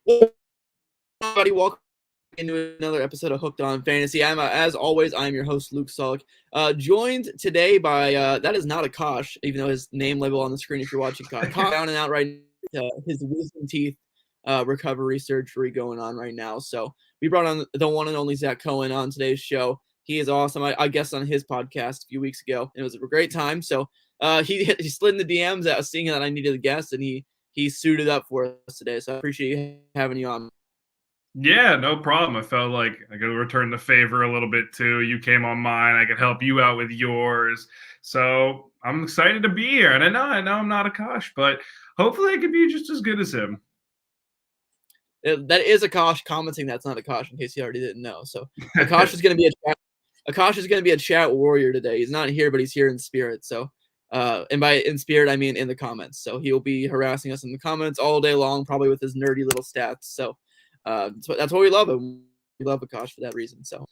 Well, everybody, welcome into another episode of Hooked on Fantasy. As always, I'm your host, Luke Sullick, joined today by, that is not Akash, even though his name label on the screen, if you're watching, Akash down and out right now, his wisdom teeth recovery surgery going on right now. So we brought on the one and only Zach Cohen on today's show. He is awesome. I guessed on his podcast a few weeks ago, and it was a great time. So he slid in the DMs seeing that I needed a guest, and he suited up for us today. So I appreciate you having you on. Yeah, no problem. I felt like I could return the favor a little bit too. You came on mine. I could help you out with yours. So I'm excited to be here. And I know I'm not Akash, but hopefully I could be just as good as him. That is Akash commenting. That's not Akash, in case you already didn't know. So Akash is going to be a chat warrior today. He's not here, but he's here in spirit. So, and by in spirit I mean in the comments. So he'll be harassing us in the comments all day long, probably with his nerdy little stats. So, that's why we love him. We love Akash for that reason. So,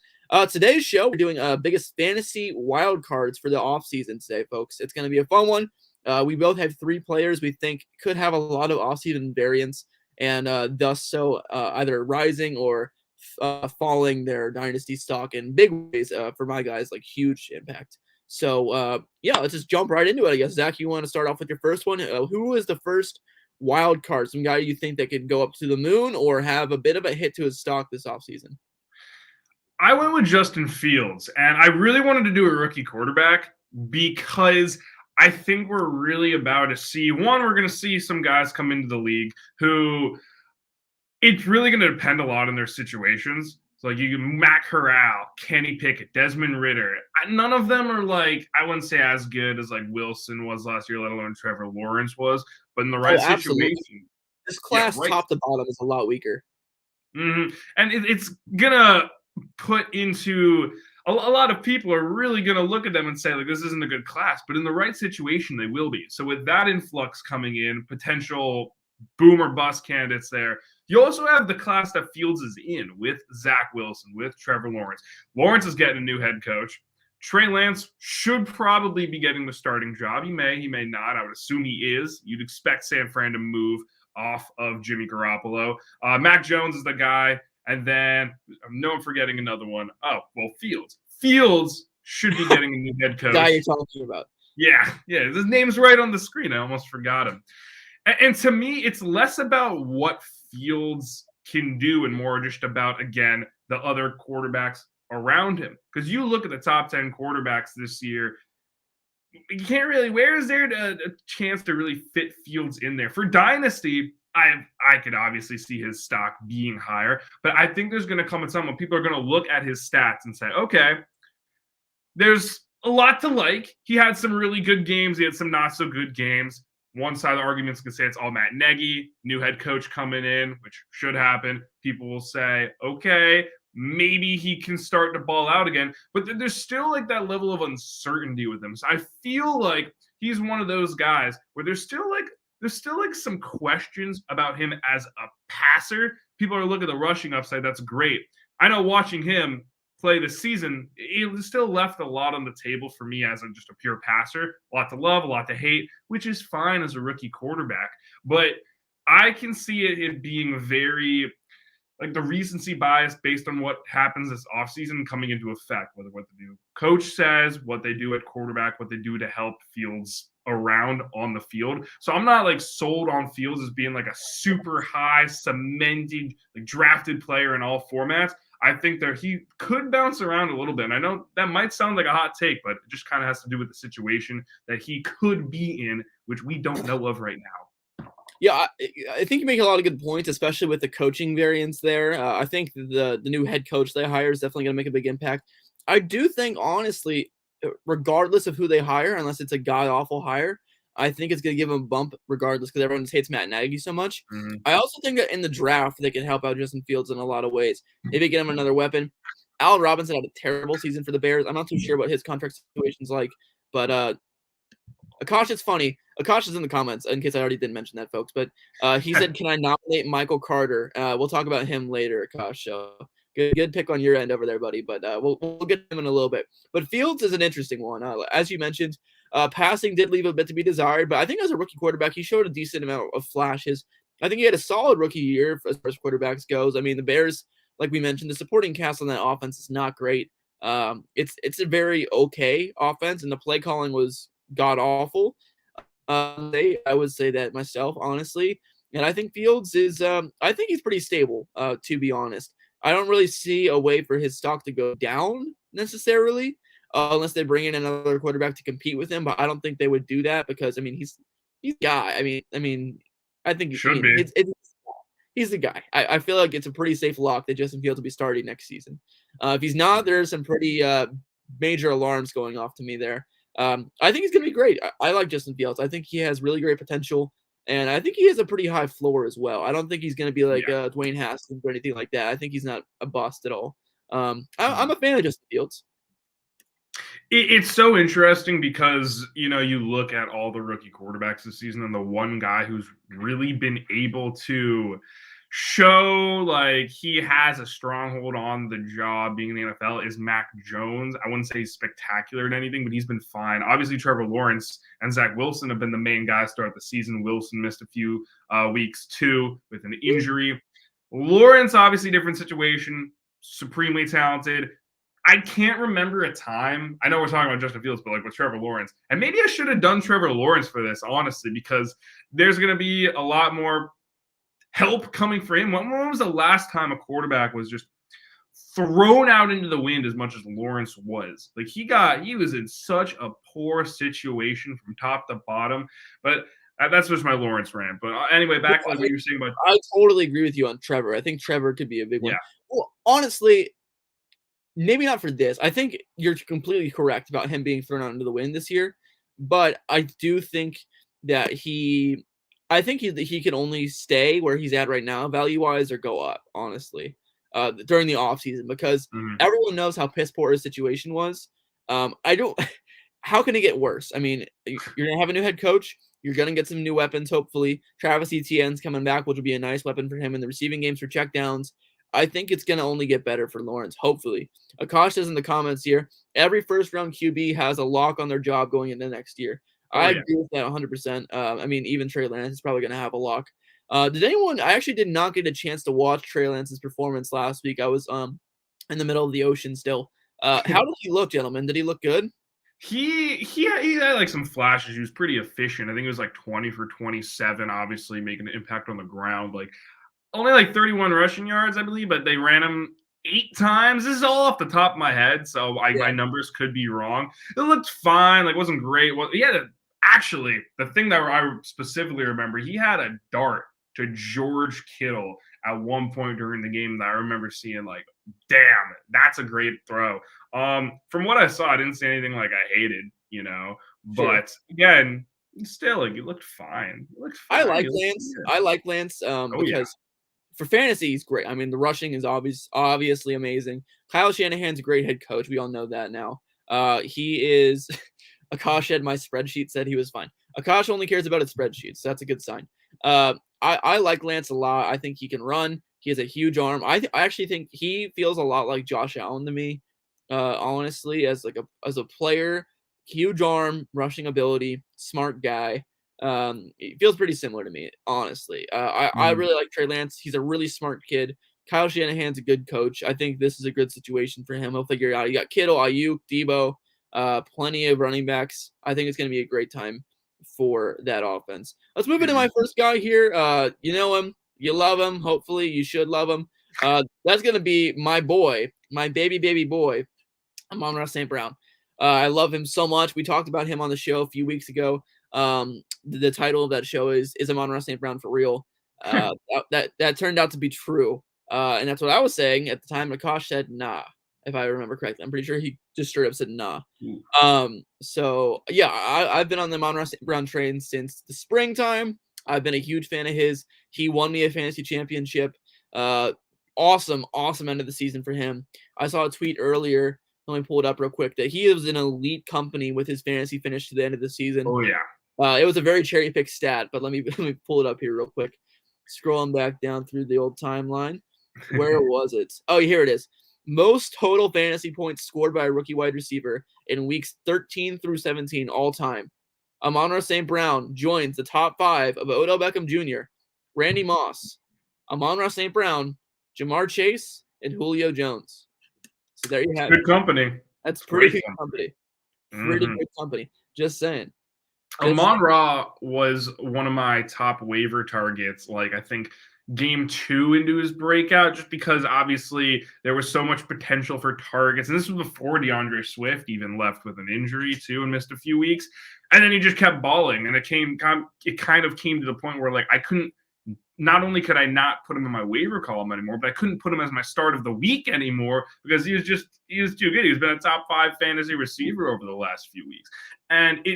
today's show we're doing biggest fantasy wild cards for the offseason today, folks. It's going to be a fun one. We both have three players we think could have a lot of offseason variance, and thus so either rising or falling their dynasty stock in big ways. For my guys, like huge impact. So yeah, let's just jump right into it. I guess Zach, you want to start off with your first one? Who is the first wild card? Some guy you think that could go up to the moon or have a bit of a hit to his stock this offseason? I went with Justin Fields, and I really wanted to do a rookie quarterback because I think we're really about to see we're going to see some guys come into the league who it's really going to depend a lot on their situations. So like you Matt Corral, Kenny Pickett, Desmond Ritter. None of them are like, I wouldn't say as good as like Wilson was last year, let alone Trevor Lawrence was. But in the right situation, this class top to bottom is a lot weaker. Mm-hmm. And it's gonna put into a lot of people are really gonna look at them and say like this isn't a good class, but in the right situation they will be. So with that influx coming in, potential boom or bust candidates there. You also have the class that Fields is in with Zach Wilson, with Trevor Lawrence. Lawrence is getting a new head coach. Trey Lance should probably be getting the starting job. He may not. I would assume he is. You'd expect San Fran to move off of Jimmy Garoppolo. Mac Jones is the guy. And then I know I'm forgetting another one. Oh, well, Fields. Fields should be getting a new head coach. Guy you're talking about. Yeah. His name's right on the screen. I almost forgot him. And to me, it's less about what Fields can do and more just about, again, the other quarterbacks around him. Because you look at the top 10 quarterbacks this year, you can't really, where is there a chance to really fit Fields in there? For Dynasty, I could obviously see his stock being higher, but I think there's going to come a time when people are going to look at his stats and say, okay, there's a lot to like. He had some really good games. He had some not so good games. One side of the argument's going to say it's all Matt Nagy, new head coach coming in, which should happen. People will say, okay, maybe he can start to ball out again. But there's still like that level of uncertainty with him. So I feel like he's one of those guys where there's still like some questions about him as a passer. People are looking at the rushing upside. That's great. I know watching him play this season, it still left a lot on the table for me as just a pure passer. A lot to love, a lot to hate, which is fine as a rookie quarterback. But I can see it being very like the recency bias based on what happens this offseason coming into effect, whether what the new coach says, what they do at quarterback, what they do to help Fields around on the field. So I'm not like sold on Fields as being like a super high cemented, like drafted player in all formats. I think that he could bounce around a little bit. And I know that might sound like a hot take, but it just kind of has to do with the situation that he could be in, which we don't know of right now. Yeah, I think you make a lot of good points, especially with the coaching variance there. I think the new head coach they hire is definitely going to make a big impact. I do think, honestly, regardless of who they hire, unless it's a god-awful hire, I think it's going to give them a bump regardless because everyone hates Matt Nagy so much. Mm-hmm. I also think that in the draft, they can help out Justin Fields in a lot of ways. Maybe get him another weapon. Allen Robinson had a terrible season for the Bears. I'm not too sure what his contract situation's like, but Akash, it's funny. Akash is in the comments, in case I already didn't mention that, folks. But he said, can I nominate Michael Carter? We'll talk about him later, Akash. So good pick on your end over there, buddy. But we'll get him in a little bit. But Fields is an interesting one. As you mentioned, passing did leave a bit to be desired. But I think as a rookie quarterback, he showed a decent amount of flashes I think he had a solid rookie year as far as quarterbacks goes. I mean, the Bears, like we mentioned, the supporting cast on that offense is not great. It's a very okay offense, and the play calling was god awful. I would say that myself, honestly. And I think Fields is, I think he's pretty stable, to be honest. I don't really see a way for his stock to go down necessarily, unless they bring in another quarterback to compete with him. But I don't think they would do that because I mean he's a guy. I think Should be. he's the guy. I feel like it's a pretty safe lock that Justin Fields will be starting next season. If he's not, there's some pretty major alarms going off to me there. I think he's going to be great. I like Justin Fields. I think he has really great potential, and I think he has a pretty high floor as well. I don't think he's going to be like Dwayne Haskins or anything like that. I think he's not a bust at all. I'm a fan of Justin Fields. It's so interesting because, you look at all the rookie quarterbacks this season, and the one guy who's really been able to show like he has a stronghold on the job being in the NFL is Mac Jones. I wouldn't say he's spectacular at anything, but he's been fine. Obviously, Trevor Lawrence and Zach Wilson have been the main guys throughout the season. Wilson missed a few weeks too with an injury. Lawrence, obviously, different situation, supremely talented. I can't remember a time. I know we're talking about Justin Fields, but like with Trevor Lawrence, and maybe I should have done Trevor Lawrence for this, honestly, because there's going to be a lot more help coming for him. When was the last time a quarterback was just thrown out into the wind as much as Lawrence was? Like he was in such a poor situation from top to bottom. But that's just my Lawrence rant. But anyway, back to like what you were saying about. I totally agree with you on Trevor. I think Trevor could be a big one. Yeah. Well, honestly, maybe not for this. I think you're completely correct about him being thrown out into the wind this year. But I do think that he can only stay where he's at right now, value-wise, or go up, honestly, during the offseason because everyone knows how piss poor his situation was. How can it get worse? I mean, you're going to have a new head coach. You're going to get some new weapons, hopefully. Travis Etienne's coming back, which will be a nice weapon for him in the receiving games for checkdowns. I think it's going to only get better for Lawrence, hopefully. Akash says in the comments here, every first-round QB has a lock on their job going into next year. I agree with that 100%. I mean, even Trey Lance is probably going to have a lock. I actually did not get a chance to watch Trey Lance's performance last week. I was in the middle of the ocean still. How did he look, gentlemen? Did he look good? He had like some flashes. He was pretty efficient. I think it was like 20 for 27, obviously making an impact on the ground. Like only like 31 rushing yards, I believe, but they ran him 8 times. This is all off the top of my head, so my numbers could be wrong. It looked fine. Like, wasn't great. Well, he had actually, the thing that I specifically remember, he had a dart to George Kittle at one point during the game that I remember seeing like, damn, that's a great throw. From what I saw, I didn't see anything like I hated, but again, still, like, it looked fine. I like Lance. Because for fantasy, he's great. I mean, the rushing is obviously amazing. Kyle Shanahan's a great head coach. We all know that now. He is. Akash had my spreadsheet said he was fine. Akash only cares about his spreadsheets. So that's a good sign. I like Lance a lot. I think he can run. He has a huge arm. I actually think he feels a lot like Josh Allen to me. Honestly, as a player, huge arm, rushing ability, smart guy. He feels pretty similar to me, honestly. I really like Trey Lance. He's a really smart kid. Kyle Shanahan's a good coach. I think this is a good situation for him. He'll figure it out. You got Kittle, Ayuk, Debo, plenty of running backs. I think it's going to be a great time for that offense. Let's move into my first guy here. You know him. You love him. Hopefully, you should love him. That's going to be my boy, my baby boy, Amon-Ra St. Brown. I love him so much. We talked about him on the show a few weeks ago. The title of that show is Amon-Ra St. Brown for real? That turned out to be true. And that's what I was saying at the time. Akash said, nah, if I remember correctly. I'm pretty sure he just straight up said, nah. So, yeah, I've been on the Amon-Ra St. Brown train since the springtime. I've been a huge fan of his. He won me a fantasy championship. Awesome end of the season for him. I saw a tweet earlier. Let me pull it up real quick. That he was an elite company with his fantasy finish to the end of the season. Oh, yeah. It was a very cherry-picked stat, but let me pull it up here real quick. Scrolling back down through the old timeline. Where was it? Oh, here it is. Most total fantasy points scored by a rookie wide receiver in weeks 13 through 17 all time. Amon-Ra St. Brown joins the top 5 of Odell Beckham Jr., Randy Moss, Amon-Ra St. Brown, Jamar Chase, and Julio Jones. So there you have Good it. company. That's It's pretty great good company. company. Pretty good company. Just saying. Amon-Ra was one of my top waiver targets, like I think game 2 into his breakout, just because obviously there was so much potential for targets. And this was before DeAndre Swift even left with an injury too and missed a few weeks. And then he just kept balling. And it kind of came to the point where like I couldn't, not only could I not put him in my waiver column anymore, but I couldn't put him as my start of the week anymore because he was too good. He's been a top 5 fantasy receiver over the last few weeks. And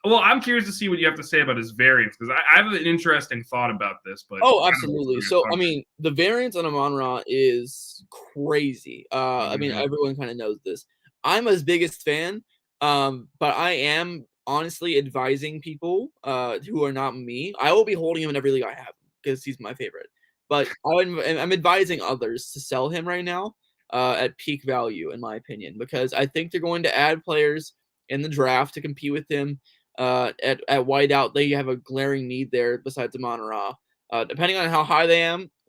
well, I'm curious to see what you have to say about his variance because I have an interesting thought about this. But absolutely. So, I mean, the variance on Amon-Ra is crazy. I mean, everyone kind of knows this. I'm his biggest fan, but I am honestly advising people who are not me. I will be holding him in every league I have because he's my favorite. But I'm advising others to sell him right now at peak value, in my opinion, because I think they're going to add players in the draft to compete with him. At wideout, they have a glaring need there besides Amon-Ra. Depending on how high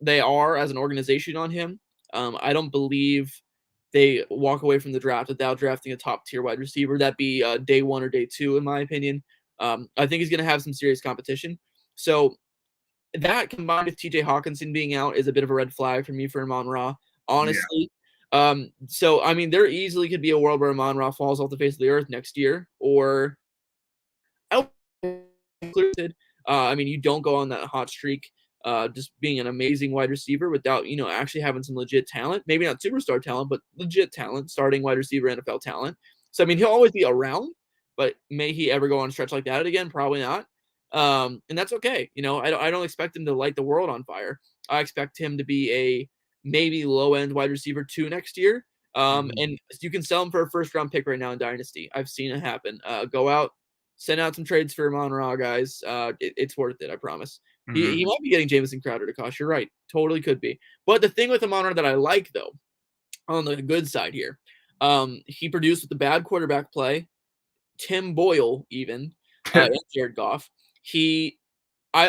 they are as an organization on him, I don't believe they walk away from the draft without drafting a top tier wide receiver. That'd be day 1 or day 2, in my opinion. I think he's going to have some serious competition. So that combined with TJ Hawkinson being out is a bit of a red flag for me for Amon-Ra, honestly. So, I mean, there easily could be a world where Amon-Ra falls off the face of the earth next year, or I mean, you don't go on that hot streak just being an amazing wide receiver without, actually having some legit talent. Maybe not superstar talent, but legit talent, starting wide receiver NFL talent. So, I mean, he'll always be around, but may he ever go on a stretch like that again? Probably not. And that's okay. I don't expect him to light the world on fire. I expect him to be a maybe low-end wide receiver 2 next year. And you can sell him for a first-round pick right now in Dynasty. I've seen it happen. Go out, send out some trades for Amon-Ra, guys. It's worth it, I promise. He might be getting Jamison Crowder to cost. You're right. Totally could be. But the thing with Amon-Ra that I like, though, on the good side here, he produced with the bad quarterback play, Tim Boyle even, and Jared Goff. A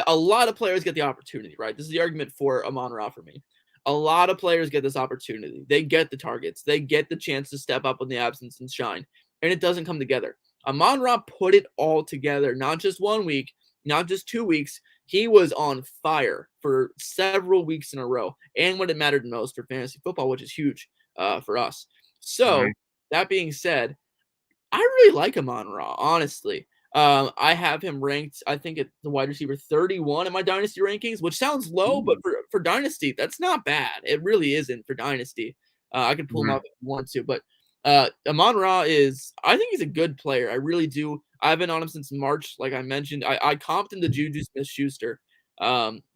lot of players get the opportunity, right? This is the argument for Amon-Ra for me. A lot of players get this opportunity. They get the targets. They get the chance to step up in the absence and shine. And it doesn't come together. Amon-Ra put it all together, not just 1 week, not just 2 weeks. He was on fire for several weeks in a row. And when it mattered most for fantasy football, which is huge for us. So, that being said, I really like Amon-Ra, honestly. I have him ranked, I think, at the wide receiver 31 in my Dynasty rankings, which sounds low, but for Dynasty, that's not bad. It really isn't for Dynasty. I can pull him up if you want to, but Amon-Ra I think he's a good player. I really do. I've been on him since March, like I mentioned. I comped him to Juju Smith-Schuster.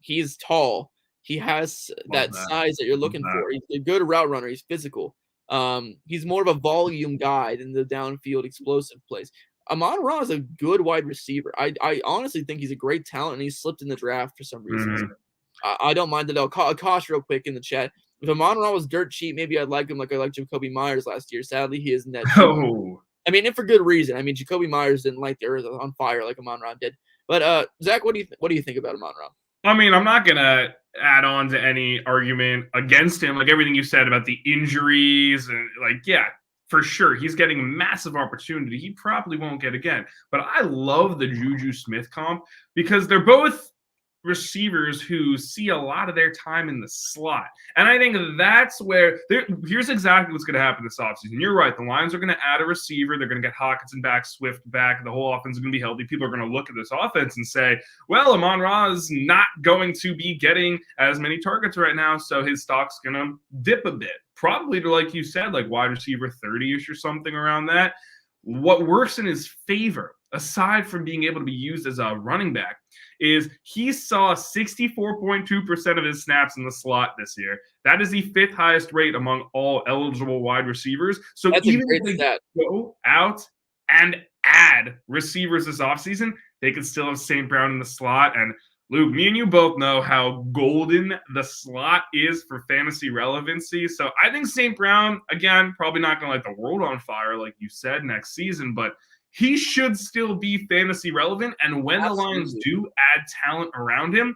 He's tall. He has that size that you're looking for. He's a good route runner. He's physical. He's more of a volume guy than the downfield explosive plays. Amon-Ra is a good wide receiver. I honestly think he's a great talent, and he's slipped in the draft for some reason. So I don't mind it. I'll Akash real quick in the chat. If Amon-Ra was dirt cheap, maybe I'd like him like I liked Jacoby Myers last year. Sadly, he isn't that cheap. I mean, and for good reason. I mean, Jacoby Myers didn't light the earth on fire like Amon-Ra did. But Zach, what do you think about Amon-Ra? I mean, I'm not gonna add on to any argument against him. Like everything you said about the injuries and for sure, he's getting a massive opportunity. He probably won't get again. But I love the Juju Smith comp because they're both receivers who see a lot of their time in the slot. And I think that's where here's exactly what's going to happen this offseason. You're right. The Lions are going to add a receiver. They're going to get Hawkinson back, Swift back. The whole offense is going to be healthy. People are going to look at this offense and say, well, Amon-Ra is not going to be getting as many targets right now, so his stock's going to dip a bit. Probably to, like you said, like wide receiver 30-ish or something around that. What works in his favor, aside from being able to be used as a running back, is he saw 64.2% of his snaps in the slot this year. That is the 5th highest rate among all eligible wide receivers. So that's even if they go out and add receivers this offseason, they could still have St. Brown in the slot. And Luke, me and you both know how golden the slot is for fantasy relevancy. So I think St. Brown, again, probably not going to light the world on fire, like you said, next season, but he should still be fantasy relevant. And when the Lions do add talent around him,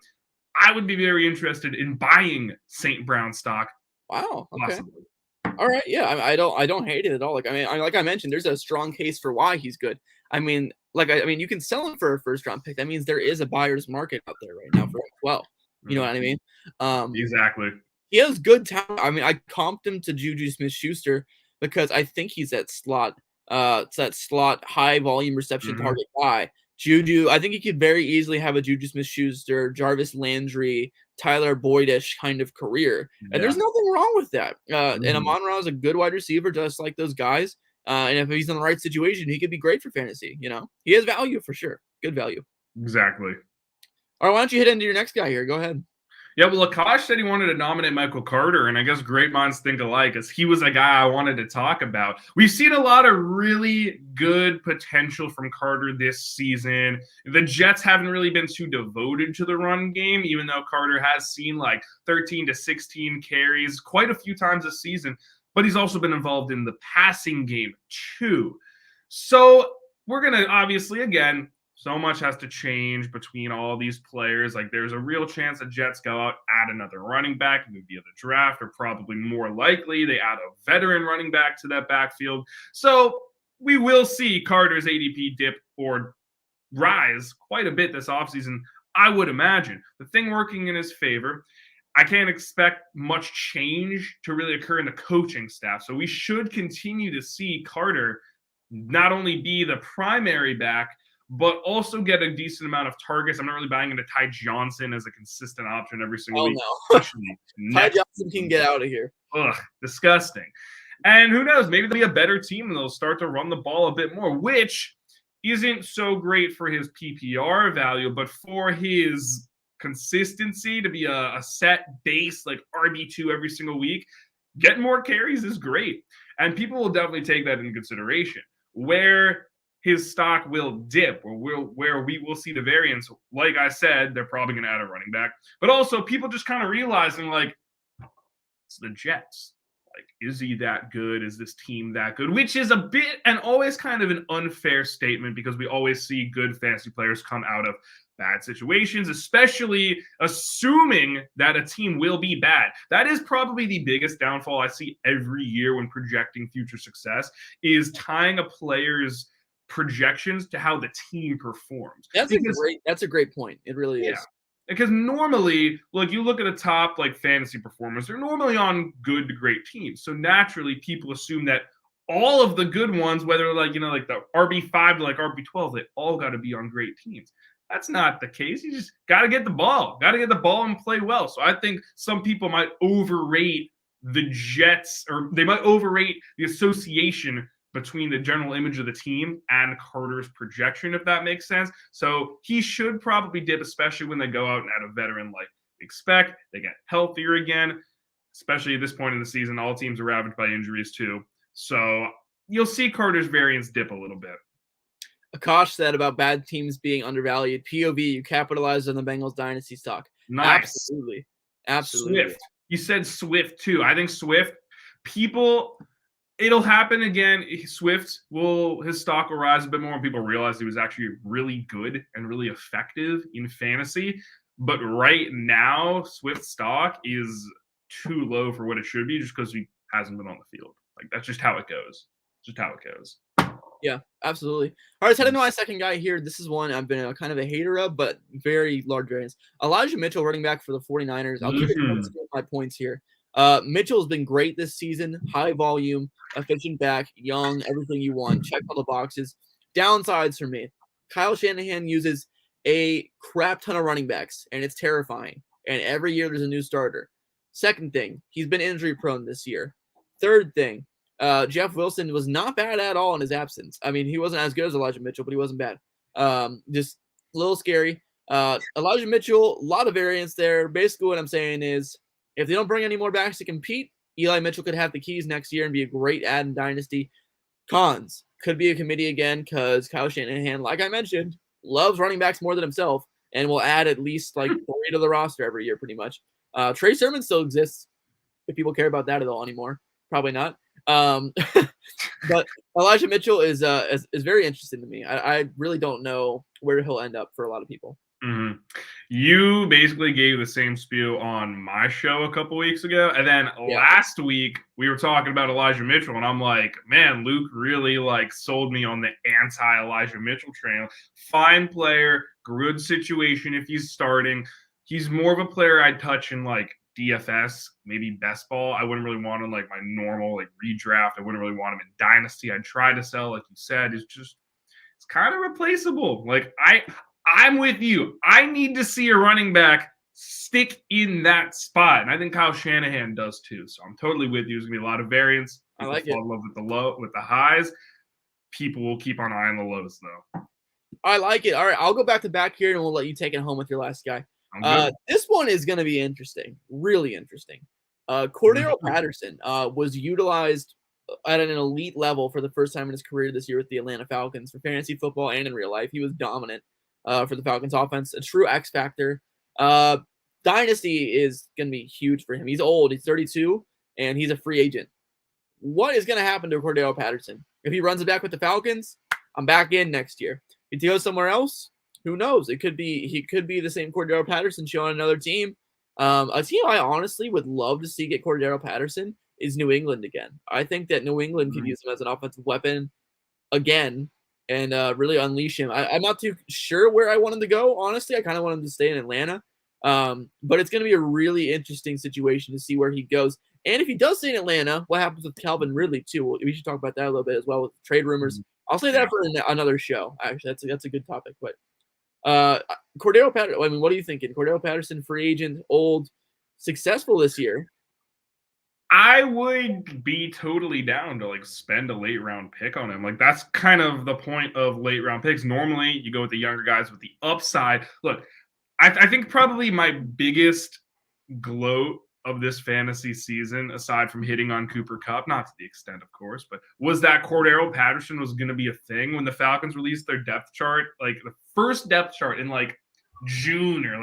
I would be very interested in buying St. Brown stock, Wow. Okay. possibly. All right. Yeah. I don't hate it at all. Like, I mean, like I mentioned, there's a strong case for why he's good. I mean, I mean, you can sell him for a first round pick. That means there is a buyer's market out there right now for him as well. You know Yeah, what I mean? Um, exactly. he has good talent. I mean, I comped him to Juju Smith-Schuster because I think he's that slot, it's that slot high volume reception Mhm. target guy. Juju, I think he could very easily have a Juju Smith-Schuster, Jarvis Landry, Tyler Boyd-ish kind of career, and there's Yeah. nothing wrong with that. And Mhm. Amon-Ra is a good wide receiver, just like those guys. And if he's in the right situation, he could be great for fantasy. You know, he has value for sure, good value. Exactly. All right, why don't you hit into your next guy here? Go ahead. Yeah, well, Akash said he wanted to nominate Michael Carter, and I guess great minds think alike, as he was a guy I wanted to talk about. We've seen a lot of really good potential from Carter this season. The Jets haven't really been too devoted to the run game, even though Carter has seen like 13 to 16 carries quite a few times this season, but he's also been involved in the passing game too. So we're going to obviously, again, so much has to change between all these players. Like, there's a real chance the Jets go out, add another running back, maybe the draft, or probably more likely they add a veteran running back to that backfield. So we will see Carter's ADP dip or rise quite a bit this offseason, I would imagine. The thing working in his favor, I can't expect much change to really occur in the coaching staff. So we should continue to see Carter not only be the primary back, but also get a decent amount of targets. I'm not really buying into Ty Johnson as a consistent option every single Oh week, no, especially Ty next Johnson can season. get out of here. Ugh, disgusting. And who knows? Maybe they'll be a better team and they'll start to run the ball a bit more, which isn't so great for his PPR value, but for his consistency to be a set base like RB2 every single week, getting more carries is great. And people will definitely take that into consideration. Where his stock will dip, or where we will see the variance, like I said, they're probably going to add a running back. But also, people just kind of realizing, like, it's the Jets. Like, is he that good? Is this team that good? Which is a bit and always kind of an unfair statement, because we always see good fantasy players come out of bad situations, especially assuming that a team will be bad. That is probably the biggest downfall I see every year when projecting future success, is tying a player's projections to how the team performs. That's a great point. It really Yeah, is. because normally, like, you look at the top like fantasy performers, they're normally on good to great teams. So naturally, people assume that all of the good ones, whether like like the RB5 to like RB12, they all got to be on great teams. That's not the case. You just got to get the ball, and play well. So I think some people might overrate the Jets, or they might overrate the association between the general image of the team and Carter's projection, if that makes sense. So he should probably dip, especially when they go out and add a veteran like we expect. They get healthier again, especially at this point in the season. All teams are ravaged by injuries too. So you'll see Carter's variance dip a little bit. Akash said about bad teams being undervalued. POV, you capitalized on the Bengals dynasty stock. Nice. Absolutely. Absolutely. Swift. You said Swift too. I think Swift, people, it'll happen again. Swift his stock will rise a bit more when people realize he was actually really good and really effective in fantasy. But right now, Swift stock is too low for what it should be, just because he hasn't been on the field. Like, that's just how it goes. Just how it goes. Yeah, absolutely. All right, let's head into my second guy here. This is one I've been a kind of a hater of, but very large variance. Elijah Mitchell, running back for the 49ers. I'll keep it to my points here. Mitchell's been great this season. High volume, efficient back, young, everything you want. Check all the boxes. Downsides for me. Kyle Shanahan uses a crap ton of running backs, and it's terrifying. And every year there's a new starter. Second thing, he's been injury prone this year. Third thing, Jeff Wilson was not bad at all in his absence. I mean, he wasn't as good as Elijah Mitchell, but he wasn't bad. Just a little scary. Elijah Mitchell, a lot of variance there. Basically, what I'm saying is, if they don't bring any more backs to compete, Eli Mitchell could have the keys next year and be a great ad in Dynasty. Cons, could be a committee again, because Kyle Shanahan, like I mentioned, loves running backs more than himself and will add at least like 3 to the roster every year, pretty much. Trey Sermon still exists, if people care about that at all anymore. Probably not. But Elijah Mitchell is very interesting to me. I really don't know where he'll end up for a lot of people. Mhm. You basically gave the same spiel on my show a couple weeks ago, and then Yeah, last week we were talking about Elijah Mitchell, and I'm like, man, Luke really like sold me on the anti Elijah Mitchell train. Fine player, good situation if he's starting. He's more of a player I'd touch in like DFS, maybe best ball. I wouldn't really want him like my normal like redraft. I wouldn't really want him in Dynasty. I'd try to sell, like you said. It's kind of replaceable. Like I'm with you. I need to see a running back stick in that spot, and I think Kyle Shanahan does too. So I'm totally with you. There's gonna be a lot of variance. I People like it. fall in love with the highs. People will keep an eye on the lows though. I like it. All right, I'll go back to back here, and we'll let you take it home with your last guy. I'm good. This one is going to be interesting, really interesting. Cordero Patterson was utilized at an elite level for the first time in his career this year with the Atlanta Falcons for fantasy football and in real life. He was dominant for the Falcons offense, a true X factor. Dynasty is going to be huge for him. He's old, he's 32, and he's a free agent. What is going to happen to Cordero Patterson? If he runs it back with the Falcons, I'm back in next year. If he goes somewhere else, who knows? He could be the same Cordero Patterson show on another team. A team I honestly would love to see get Cordero Patterson is New England again. I think that New England could use him as an offensive weapon again and really unleash him. I'm not too sure where I want him to go. Honestly, I kind of want him to stay in Atlanta. But it's going to be a really interesting situation to see where he goes. And if he does stay in Atlanta, what happens with Calvin Ridley too? We should talk about that a little bit as well with trade rumors. I'll say that for another show. Actually, that's a good topic. But Cordero Patterson. I mean, what are you thinking? Cordero Patterson, free agent, old, successful this year. I would be totally down to like spend a late round pick on him. Like that's kind of the point of late round picks. Normally, you go with the younger guys with the upside. Look, I think probably my biggest gloat of this fantasy season, aside from hitting on Cooper Kupp, not to the extent, of course, but was that Cordero Patterson was going to be a thing when the Falcons released their depth chart, like the first depth chart in like June or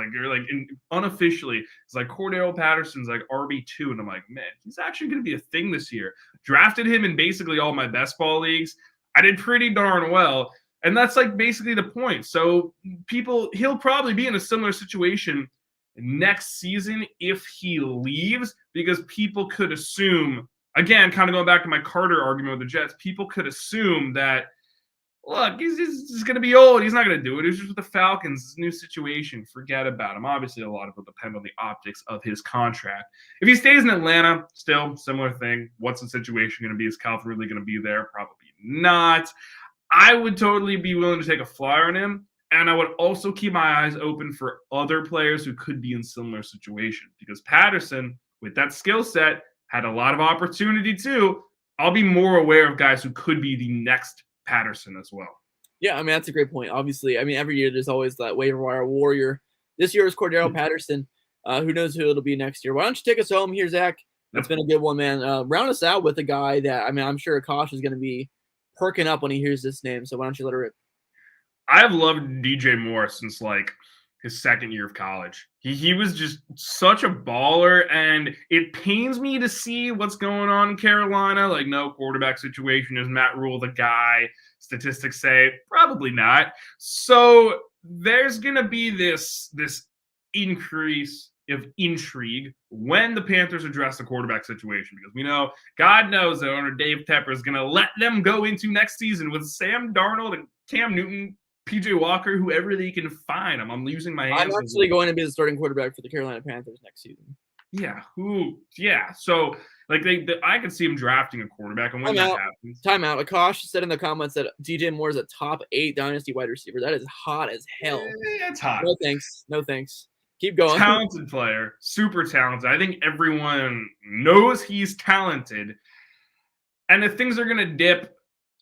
unofficially. It's like Cordero Patterson's like RB2, and I'm like, man, he's actually going to be a thing this year. Drafted him in basically all my best ball leagues. I did pretty darn well. And that's like basically the point. So he'll probably be in a similar situation next season if he leaves, because people could assume, again, kind of going back to my Carter argument with the Jets, people could assume that, look, he's going to be old. He's not going to do it. It's just with the Falcons, this new situation. Forget about him. Obviously, a lot of it will depend on the optics of his contract. If he stays in Atlanta, still similar thing. What's the situation going to be? Is Calvin really going to be there? Probably not. I would totally be willing to take a flyer on him. And I would also keep my eyes open for other players who could be in similar situations, because Patterson, with that skill set, had a lot of opportunity too. I'll be more aware of guys who could be the next Patterson as well. Yeah, I mean, that's a great point. Obviously, I mean, every year there's always that waiver wire warrior. This year is Cordero Patterson. Who knows who it'll be next year? Why don't you take us home here, Zach? It's been a good one, man. Round us out with a guy that, I mean, I'm sure Akash is going to be perking up when he hears this name. So why don't you let her rip? I've loved DJ Moore since like his second year of college. He was just such a baller, and it pains me to see what's going on in Carolina. Like, no quarterback situation. Is Matt Rule the guy? Statistics say probably not. So there's gonna be this increase of intrigue when the Panthers address the quarterback situation, because we know, God knows, that owner Dave Tepper is gonna let them go into next season with Sam Darnold and Cam Newton, PJ Walker, whoever they can find. I'm losing my hands. I'm actually going to be the starting quarterback for the Carolina Panthers next season. Yeah, so like I could see him drafting a quarterback, and when that happens. Timeout. Akash said in the comments that DJ Moore is a top 8 dynasty wide receiver. That is hot as hell. It's hot. No thanks. Keep going. Talented player, super talented. I think everyone knows he's talented. And if things are gonna dip,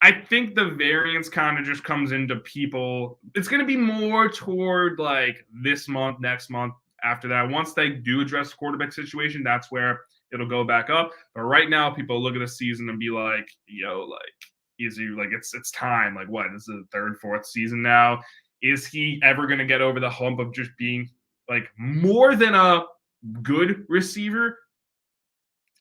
I think the variance kind of just comes into people. It's going to be more toward like this month, next month, after that. Once they do address the quarterback situation, that's where it'll go back up. But right now, people look at the season and be like, yo, like, is he like, it's time. Like, what? This is the third, fourth season now. Is he ever going to get over the hump of just being like more than a good receiver?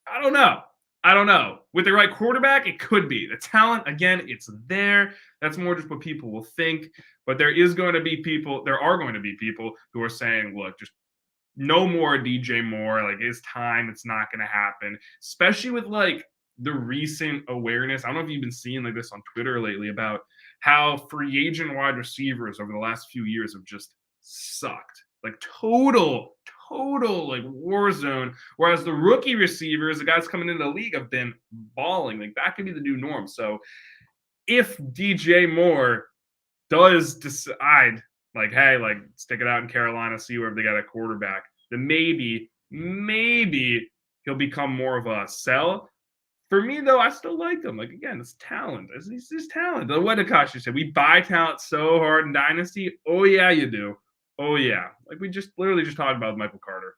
I don't know. I don't know. With the right quarterback, it could be. The talent, again, it's there. That's more just what people will think. But there are going to be people who are saying, look, just no more DJ Moore. Like, it's time. It's not going to happen. Especially with like the recent awareness. I don't know if you've been seeing like this on Twitter lately about how free agent wide receivers over the last few years have just sucked. Like total like war zone. Whereas the rookie receivers, the guys coming into the league, have been balling. Like that could be the new norm. So if DJ Moore does decide, like, hey, like stick it out in Carolina, see where they got a quarterback, then maybe he'll become more of a sell. For me, though, I still like him. Like, again, it's talent. It's just talent. What Akashi said, we buy talent so hard in Dynasty. Oh, yeah, you do. Oh, yeah. Like, we just literally just talked about Michael Carter,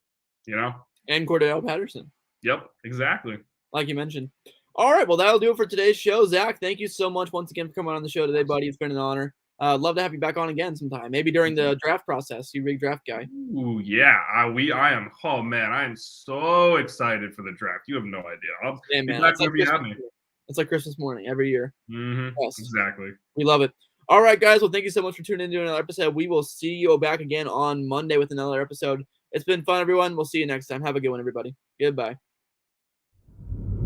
you know? And Cordell Patterson. Yep, exactly. Like you mentioned. All right, well, that'll do it for today's show. Zach, thank you so much once again for coming on the show today, buddy. It's been an honor. Love to have you back on again sometime. Maybe during the draft process. You big draft guy. Ooh, yeah. I am. Oh man, I am so excited for the draft. You have no idea. I'll be back whenever you have me. It's like Christmas morning every year. Mm-hmm. Yes. Exactly. We love it. All right, guys. Well, thank you so much for tuning in to another episode. We will see you back again on Monday with another episode. It's been fun, everyone. We'll see you next time. Have a good one, everybody. Goodbye.